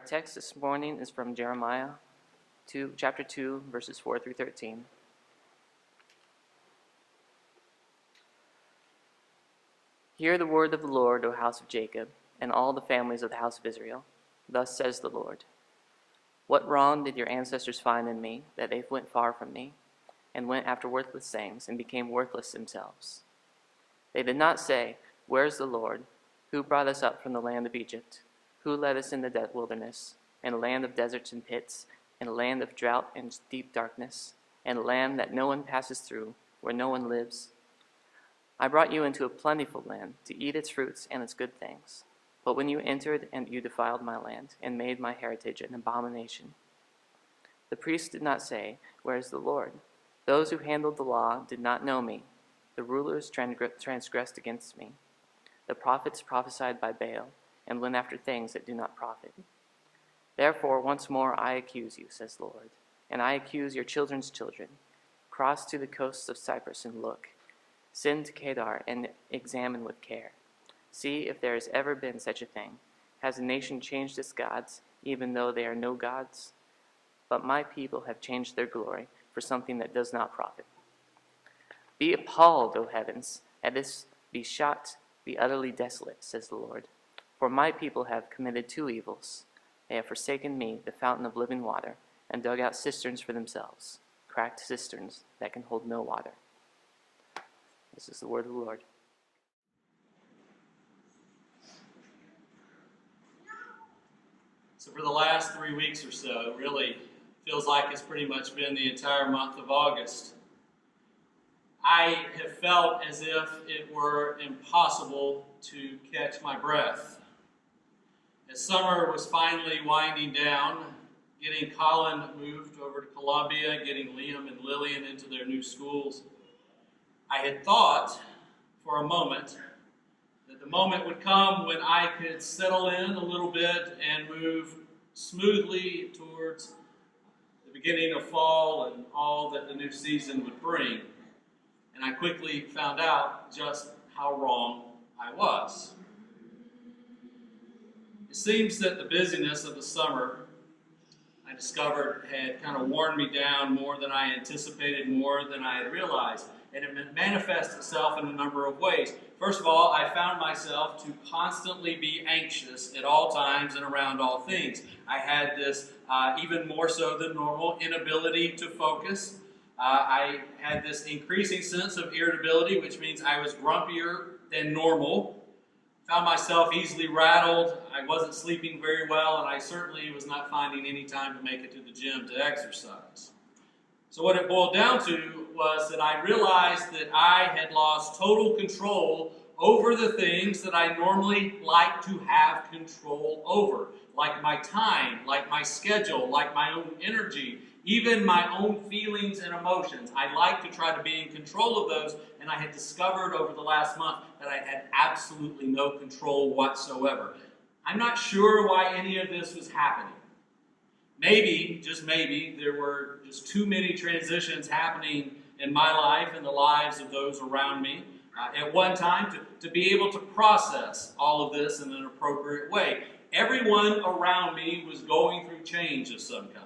text this morning is from Jeremiah chapter 2, verses 4 through 13. Hear the word of the Lord, O house of Jacob, and all the families of the house of Israel. Thus says the Lord, what wrong did your ancestors find in me, that they went far from me, and went after worthless things, and became worthless themselves? They did not say, where is the Lord, who brought us up from the land of Egypt, who led us in the wilderness, in a land of deserts and pits, in a land of drought and deep darkness, in a land that no one passes through, where no one lives. I brought you into a plentiful land to eat its fruits and its good things. But when you entered, and you defiled my land, and made my heritage an abomination. The priests did not say, where is the Lord? Those who handled the law did not know me. The rulers transgressed against me. The prophets prophesied by Baal, and went after things that do not profit. Therefore, once more I accuse you, says the Lord, and I accuse your children's children. Cross to the coasts of Cyprus and look. Send to Kedar and examine with care. See if there has ever been such a thing. Has a nation changed its gods, even though they are no gods? But my people have changed their glory for something that does not profit. Be appalled, O heavens, at this, be shocked, be utterly desolate, says the Lord. For my people have committed two evils. They have forsaken me, the fountain of living water, and dug out cisterns for themselves, cracked cisterns that can hold no water. This is the word of the Lord. So for the last 3 weeks or so, it really feels like it's pretty much been the entire month of August. I have felt as if it were impossible to catch my breath. As summer was finally winding down, getting Colin moved over to Columbia, getting Liam and Lillian into their new schools, I had thought for a moment that the moment would come when I could settle in a little bit and move smoothly towards the beginning of fall and all that the new season would bring. And I quickly found out just how wrong I was. It seems that the busyness of the summer, I discovered, had kind of worn me down more than I anticipated, more than I had realized. And it manifests itself in a number of ways. First of all, I found myself to constantly be anxious at all times and around all things. I had this, even more so than normal, inability to focus. I had this increasing sense of irritability, which means I was grumpier than normal. Found myself easily rattled. I wasn't sleeping very well, and I certainly was not finding any time to make it to the gym to exercise. So what it boiled down to was that I realized that I had lost total control over the things that I normally like to have control over, like my time, like my schedule, like my own energy, even my own feelings and emotions. I like to try to be in control of those, and I had discovered over the last month that I had absolutely no control whatsoever. I'm not sure why any of this was happening. Maybe, just maybe, there were just too many transitions happening in my life and the lives of those around me at one time to be able to process all of this in an appropriate way. Everyone around me was going through change of some kind.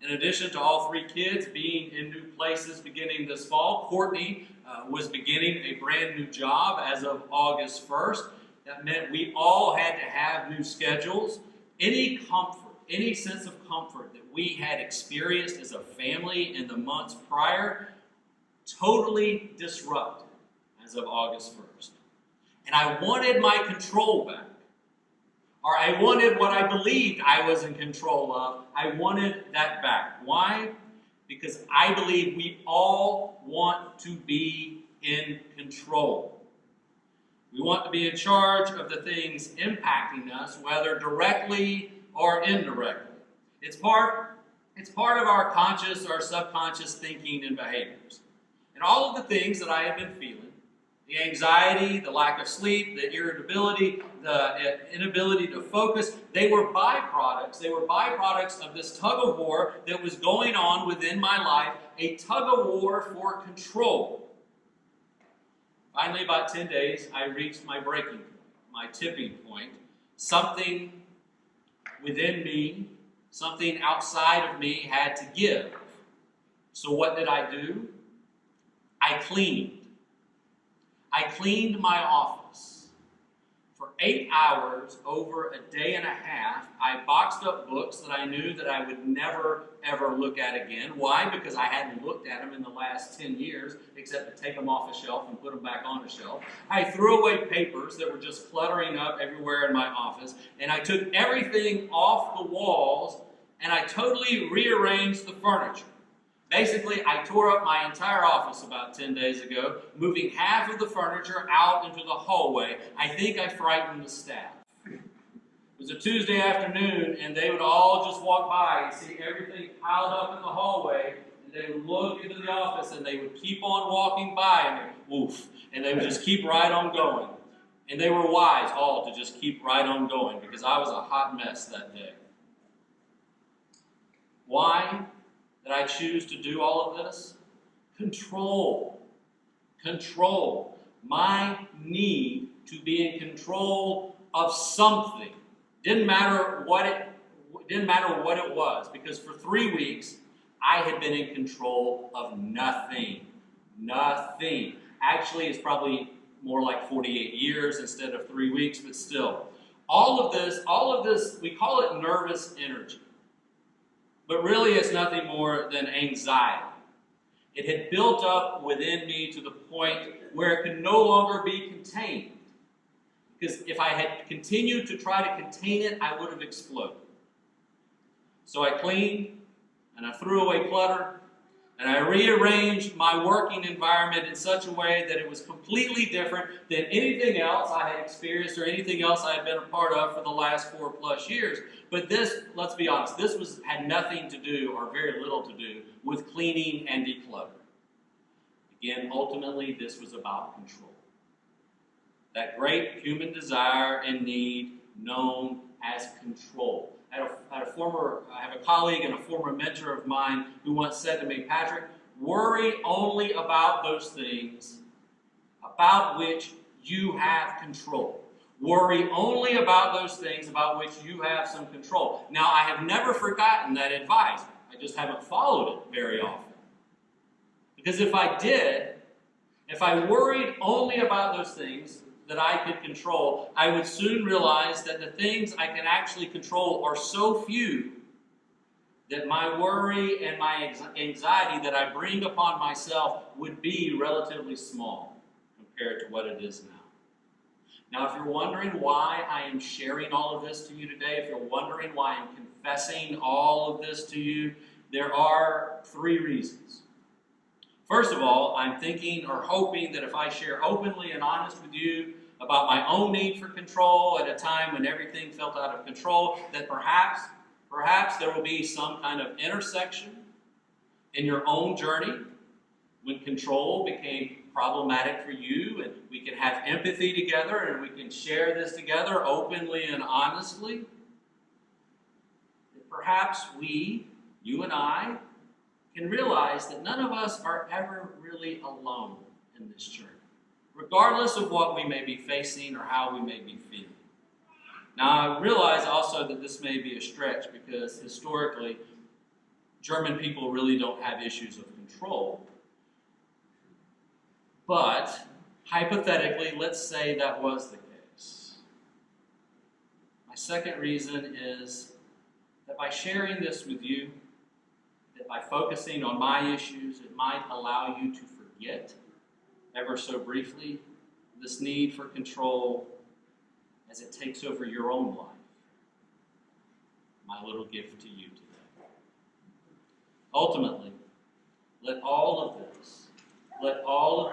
In addition to all three kids being in new places beginning this fall, Courtney was beginning a brand new job as of August 1st. That meant we all had to have new schedules. Any comfort, any sense of comfort that we had experienced as a family in the months prior, totally disrupted as of August 1st. And I wanted my control back. Or I wanted what I believed I was in control of. I wanted that back. Why? Because I believe we all want to be in control. We want to be in charge of the things impacting us, whether directly or indirectly. It's part of our conscious or subconscious thinking and behaviors. And all of the things that I have been feeling, the anxiety, the lack of sleep, the irritability, the inability to focus, they were byproducts. They were byproducts of this tug of war that was going on within my life, a tug of war for control. Finally, about 10 days, I reached my breaking point, my tipping point. Something within me, something outside of me had to give. So what did I do? I cleaned. I cleaned my office. For 8 hours, over a day and a half, I boxed up books that I knew that I would never, ever look at again. Why? Because I hadn't looked at them in the last 10 years, except to take them off a shelf and put them back on a shelf. I threw away papers that were just cluttering up everywhere in my office, and I took everything off the walls, and I totally rearranged the furniture. Basically, I tore up my entire office about 10 days ago, moving half of the furniture out into the hallway. I think I frightened the staff. It was a Tuesday afternoon, and they would all just walk by and see everything piled up in the hallway, and they would look into the office, and they would keep on walking by, and they would just keep right on going. And they were wise, all, to just keep right on going, because I was a hot mess that day. Why did I choose to do all of this? Control. Control. My need to be in control of something. Didn't matter what it was, because for 3 weeks I had been in control of nothing. Nothing. Actually, it's probably more like 48 years instead of 3 weeks, but still. All of this, we call it nervous energy. But really, it's nothing more than anxiety. It had built up within me to the point where it could no longer be contained. Because if I had continued to try to contain it, I would have exploded. So I cleaned, and I threw away clutter, and I rearranged my working environment in such a way that it was completely different than anything else I had experienced or anything else I had been a part of for the last 4+ years. But this, let's be honest, this had nothing to do, or very little to do, with cleaning and decluttering. Again, ultimately, this was about control. That great human desire and need known as control. I have a colleague and a former mentor of mine who once said to me, Patrick, worry only about those things about which you have control. Worry only about those things about which you have some control. Now, I have never forgotten that advice. I just haven't followed it very often. Because if I did, if I worried only about those things that I could control, I would soon realize that the things I can actually control are so few that my worry and my anxiety that I bring upon myself would be relatively small compared to what it is now. Now, if you're wondering why I am sharing all of this to you today, if you're wondering why I'm confessing all of this to you, there are 3 reasons. First of all, I'm thinking or hoping that if I share openly and honest with you about my own need for control at a time when everything felt out of control, that perhaps there will be some kind of intersection in your own journey when control became problematic for you, and we can have empathy together and we can share this together openly and honestly. Perhaps you and I, can realize that none of us are ever really alone in this journey, regardless of what we may be facing or how we may be feeling. Now, I realize also that this may be a stretch because historically, German people really don't have issues of control. But hypothetically, let's say that was the case. My second reason is that by sharing this with you, that by focusing on my issues, it might allow you to forget, ever so briefly, this need for control as it takes over your own life. My little gift to you today. Ultimately, let all of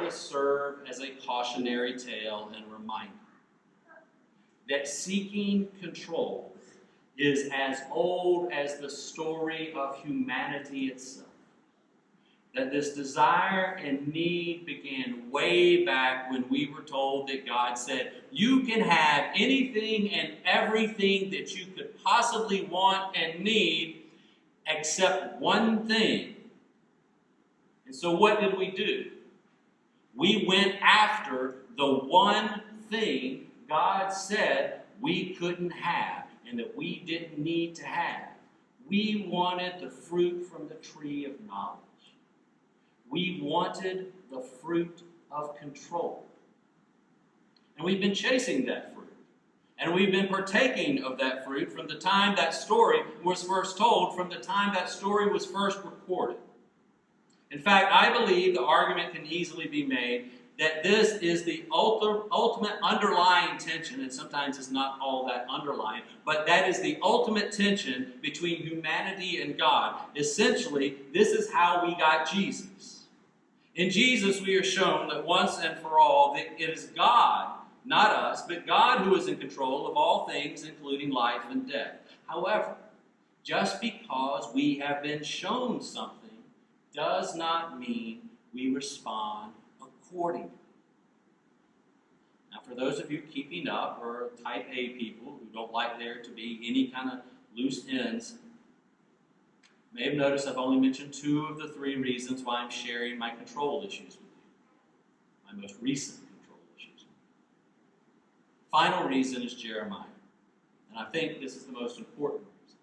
this serve as a cautionary tale and reminder that seeking control is as old as the story of humanity itself. That this desire and need began way back when we were told that God said, you can have anything and everything that you could possibly want and need except one thing. And so what did we do? We went after the one thing God said we couldn't have. and that we didn't need to have. We wanted the fruit from the tree of knowledge. We wanted the fruit of control. And we've been chasing that fruit. And we've been partaking of that fruit from the time that story was first told, from the time that story was first recorded. In fact, I believe the argument can easily be made that this is the ultimate underlying tension, and sometimes it's not all that underlying, but that is the ultimate tension between humanity and God. Essentially, this is how we got Jesus. In Jesus, we are shown that once and for all, that it is God, not us, but God who is in control of all things, including life and death. However, just because we have been shown something does not mean we respond accordingly. Now, for those of you keeping up, or type A people who don't like there to be any kind of loose ends, you may have noticed I've only mentioned 2 of the 3 reasons why I'm sharing my control issues with you, my most recent control issues. Final reason is Jeremiah, and I think this is the most important reason.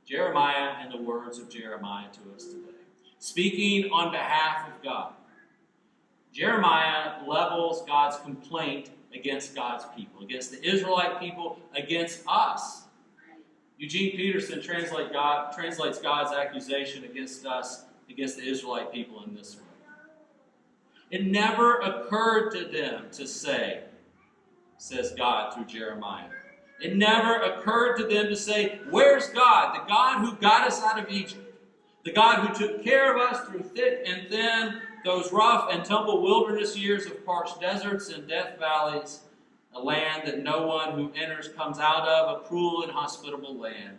Jeremiah and the words of Jeremiah to us today. Speaking on behalf of God, Jeremiah levels God's complaint against God's people, against the Israelite people, against us. Eugene Peterson translates God's accusation against us, against the Israelite people in this way. It never occurred to them to say, says God through Jeremiah. It never occurred to them to say, where's God? The God who got us out of Egypt. The God who took care of us through thick and thin, those rough and tumble wilderness years of parched deserts and death valleys, a land that no one who enters comes out of, a cruel and hospitable land.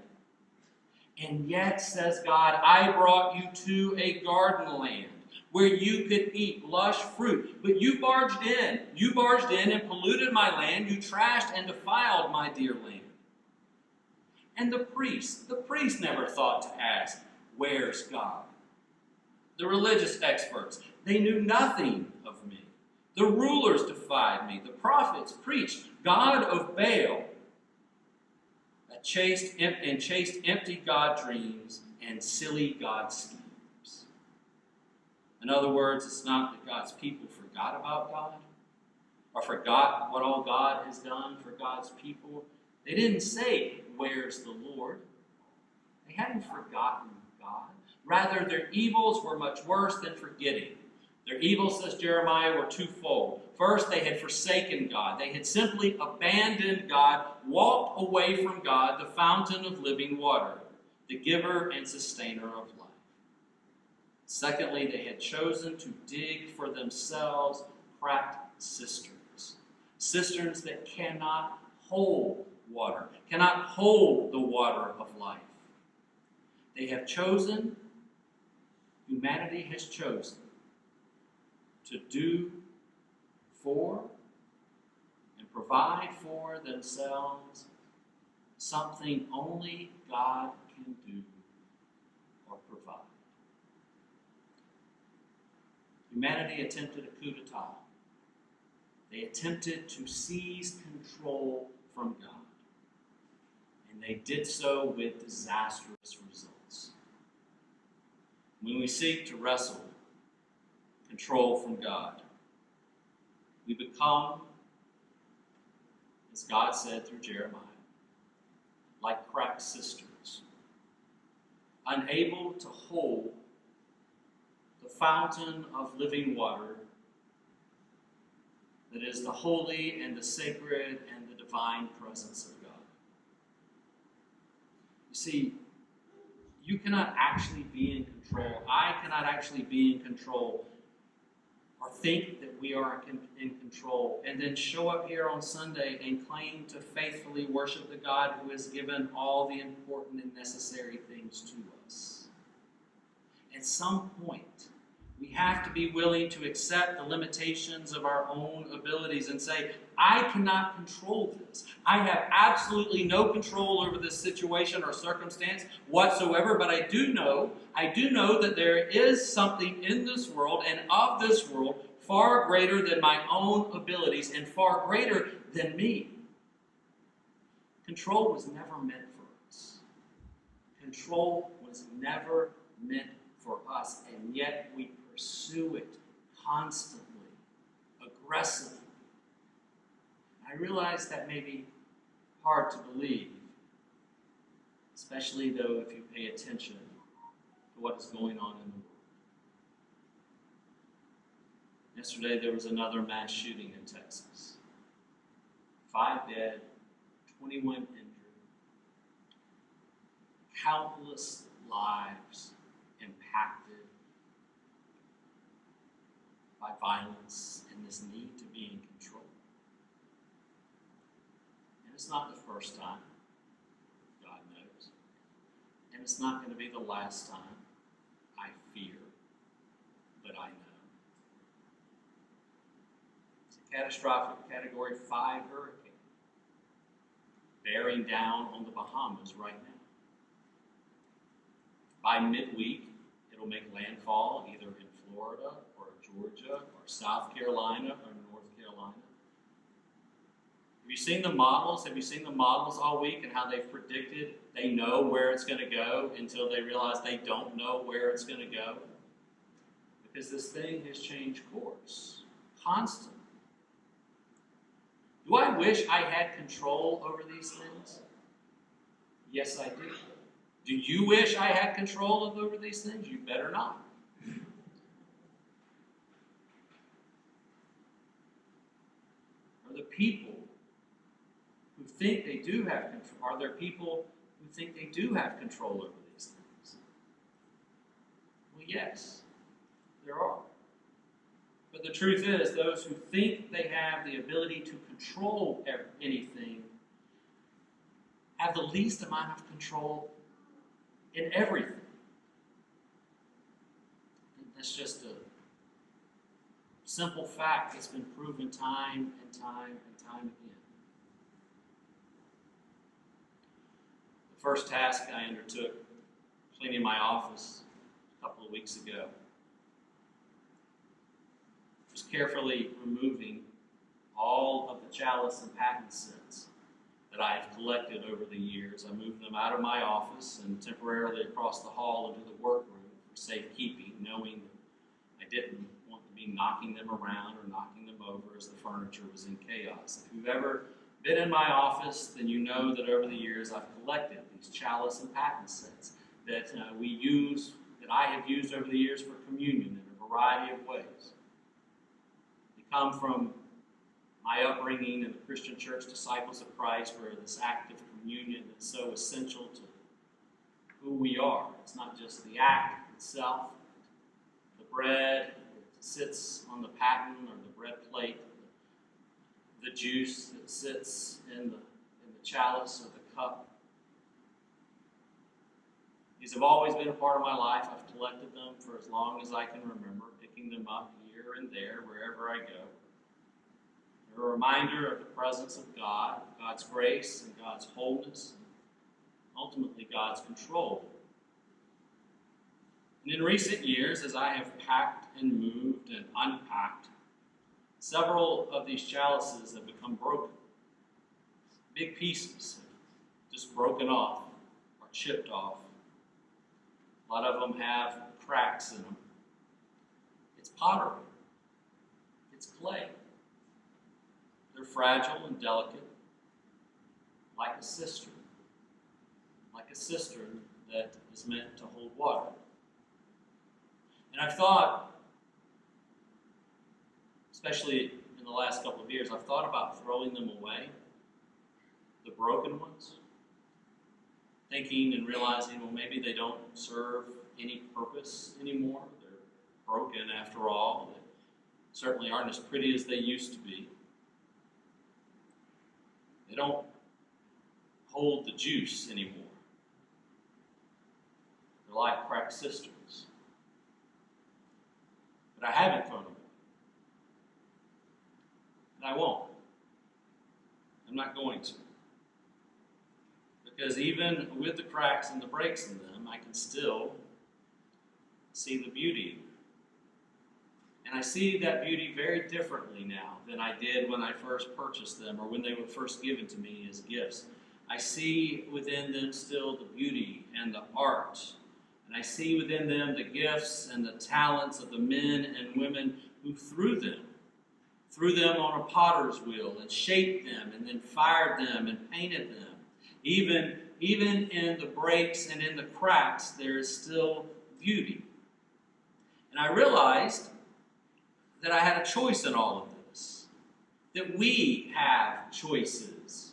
And yet, says God, I brought you to a garden land where you could eat lush fruit. But you barged in. You barged in and polluted my land. You trashed and defiled my dear land. And the priest never thought to ask, where's God? The religious experts, they knew nothing of me. The rulers defied me. The prophets preached God of Baal, chased empty God dreams and silly God schemes. In other words, it's not that God's people forgot about God or forgot what all God has done for God's people. They didn't say, where's the Lord? They hadn't forgotten God. Rather, their evils were much worse than forgetting. Their evils, says Jeremiah, were twofold. First, they had forsaken God. They had simply abandoned God, walked away from God, the fountain of living water, the giver and sustainer of life. Secondly, they had chosen to dig for themselves cracked cisterns. Cisterns that cannot hold water, cannot hold the water of life. They have chosen, humanity has chosen, to do for and provide for themselves something only God can do or provide. Humanity attempted a coup d'etat. They attempted to seize control from God. And they did so with disastrous results. When we seek to wrestle control from God, we become, as God said through Jeremiah, like cracked cisterns, unable to hold the fountain of living water that is the holy and the sacred and the divine presence of God. You see, you cannot actually be in control. I cannot actually be in control or think that we are in control and then show up here on Sunday and claim to faithfully worship the God who has given all the important and necessary things to us. At some point, we have to be willing to accept the limitations of our own abilities and say, I cannot control this. I have absolutely no control over this situation or circumstance whatsoever, but I do know that there is something in this world and of this world far greater than my own abilities and far greater than me. Control was never meant for us. Control was never meant for us, and yet we pursue it constantly, aggressively. I realize that may be hard to believe, especially though if you pay attention to what is going on in the world. Yesterday there was another mass shooting in Texas. 5 dead, 21 injured. Countless lives impacted by violence and this need to be in control. And it's not the first time, God knows. And it's not going to be the last time, I fear, but I know. It's a catastrophic Category 5 hurricane bearing down on the Bahamas right now. By midweek, it'll make landfall either in Florida or Georgia or South Carolina or North Carolina. Have you seen the models? Have you seen the models all week and how they've predicted they know where it's going to go until they realize they don't know where it's going to go? Because this thing has changed course constantly. Do I wish I had control over these things? Yes, I do. Do you wish I had control over these things? You better not. Are there people who think they do have control? Are there people who think they do have control over these things? Well, yes, there are. But the truth is, those who think they have the ability to control anything have the least amount of control in everything. That's just a simple fact that's been proven time and time and time again. The first task I undertook cleaning my office a couple of weeks ago was carefully removing all of the chalice and patent sets that I have collected over the years. I moved them out of my office and temporarily across the hall into the workroom for safekeeping, knowing that I didn't want to be knocking them around or knocking them over as the furniture was in chaos. If you've ever been in my office, then you know that over the years I've collected these chalice and patent sets that I have used over the years for communion in a variety of ways. They come from my upbringing in the Christian Church Disciples of Christ, where this act of communion is so essential to who we are. It's not just the act itself, the bread that sits on the paten or the bread plate, the juice that sits in the chalice or the cup. These have always been a part of my life. I've collected them for as long as I can remember, picking them up here and there, wherever I go. They're a reminder of the presence of God, God's grace and God's wholeness, and ultimately God's control. And in recent years, as I have packed and moved and unpacked, several of these chalices have become broken. Big pieces have just broken off or chipped off. A lot of them have cracks in them. It's pottery. It's clay. They're fragile and delicate, like a cistern that is meant to hold water. And I've thought, especially in the last couple of years, I've thought about throwing them away, the broken ones, thinking and realizing, well, maybe they don't serve any purpose anymore. They're broken after all. They certainly aren't as pretty as they used to be. They don't hold the juice anymore. They're like cracked cisterns. But I haven't thrown them away. And I won't. I'm not going to. Because even with the cracks and the breaks in them, I can still see the beauty. And I see that beauty very differently now than I did when I first purchased them or when they were first given to me as gifts. I see within them still the beauty and the art. And I see within them the gifts and the talents of the men and women who threw them on a potter's wheel and shaped them and then fired them and painted them. Even in the breaks and in the cracks, there is still beauty. And I realized that I had a choice in all of this, that we have choices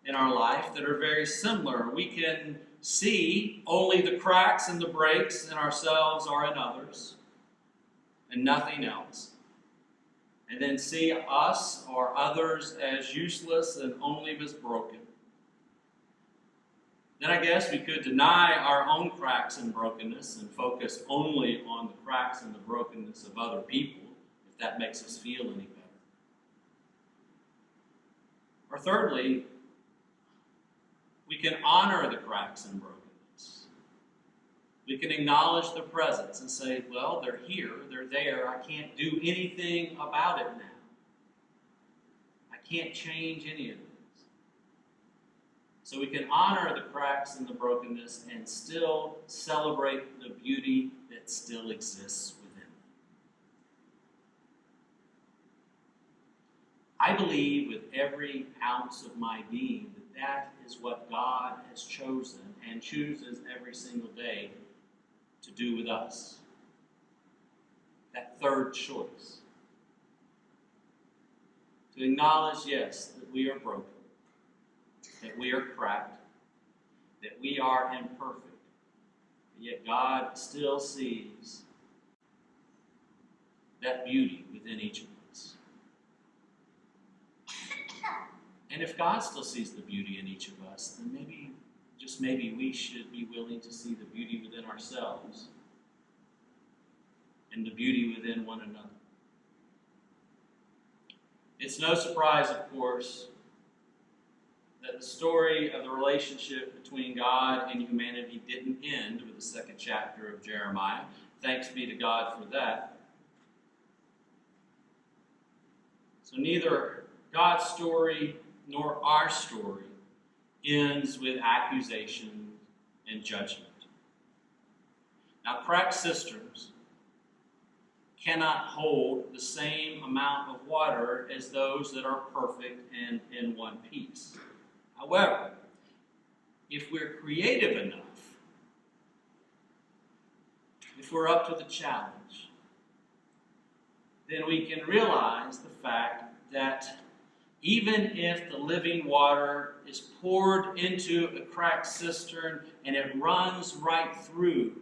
in our life that are very similar. We can see only the cracks and the breaks in ourselves or in others, and nothing else. And then see us or others as useless and only as broken. Then I guess we could deny our own cracks and brokenness and focus only on the cracks and the brokenness of other people, if that makes us feel any better. Or thirdly, we can honor the cracks and brokenness. We can acknowledge their presence and say, well, they're here, they're there, I can't do anything about it now. I can't change any of this. So we can honor the cracks and the brokenness and still celebrate the beauty that still exists within them. I believe with every ounce of my being that is what God has chosen and chooses every single day to do with us. That third choice. To acknowledge, yes, that we are broken, that we are cracked, that we are imperfect, yet God still sees that beauty within each of us. And if God still sees the beauty in each of us, then maybe, just maybe, we should be willing to see the beauty within ourselves and the beauty within one another. It's no surprise, of course, that the story of the relationship between God and humanity didn't end with the second chapter of Jeremiah. Thanks be to God for that. So neither God's story nor our story ends with accusation and judgment. Now, cracked cisterns cannot hold the same amount of water as those that are perfect and in one piece. However, if we're creative enough, if we're up to the challenge, then we can realize the fact that even if the living water is poured into a cracked cistern and it runs right through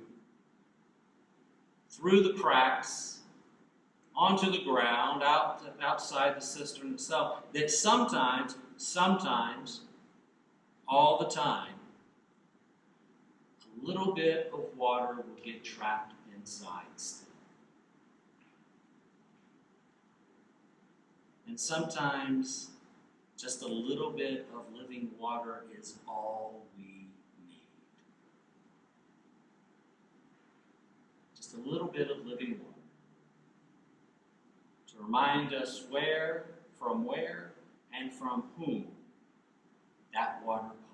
the cracks, onto the ground, outside the cistern itself, that sometimes, all the time, a little bit of water will get trapped inside still. And sometimes just a little bit of living water is all we need. Just a little bit of living water to remind us where, and from whom that water comes.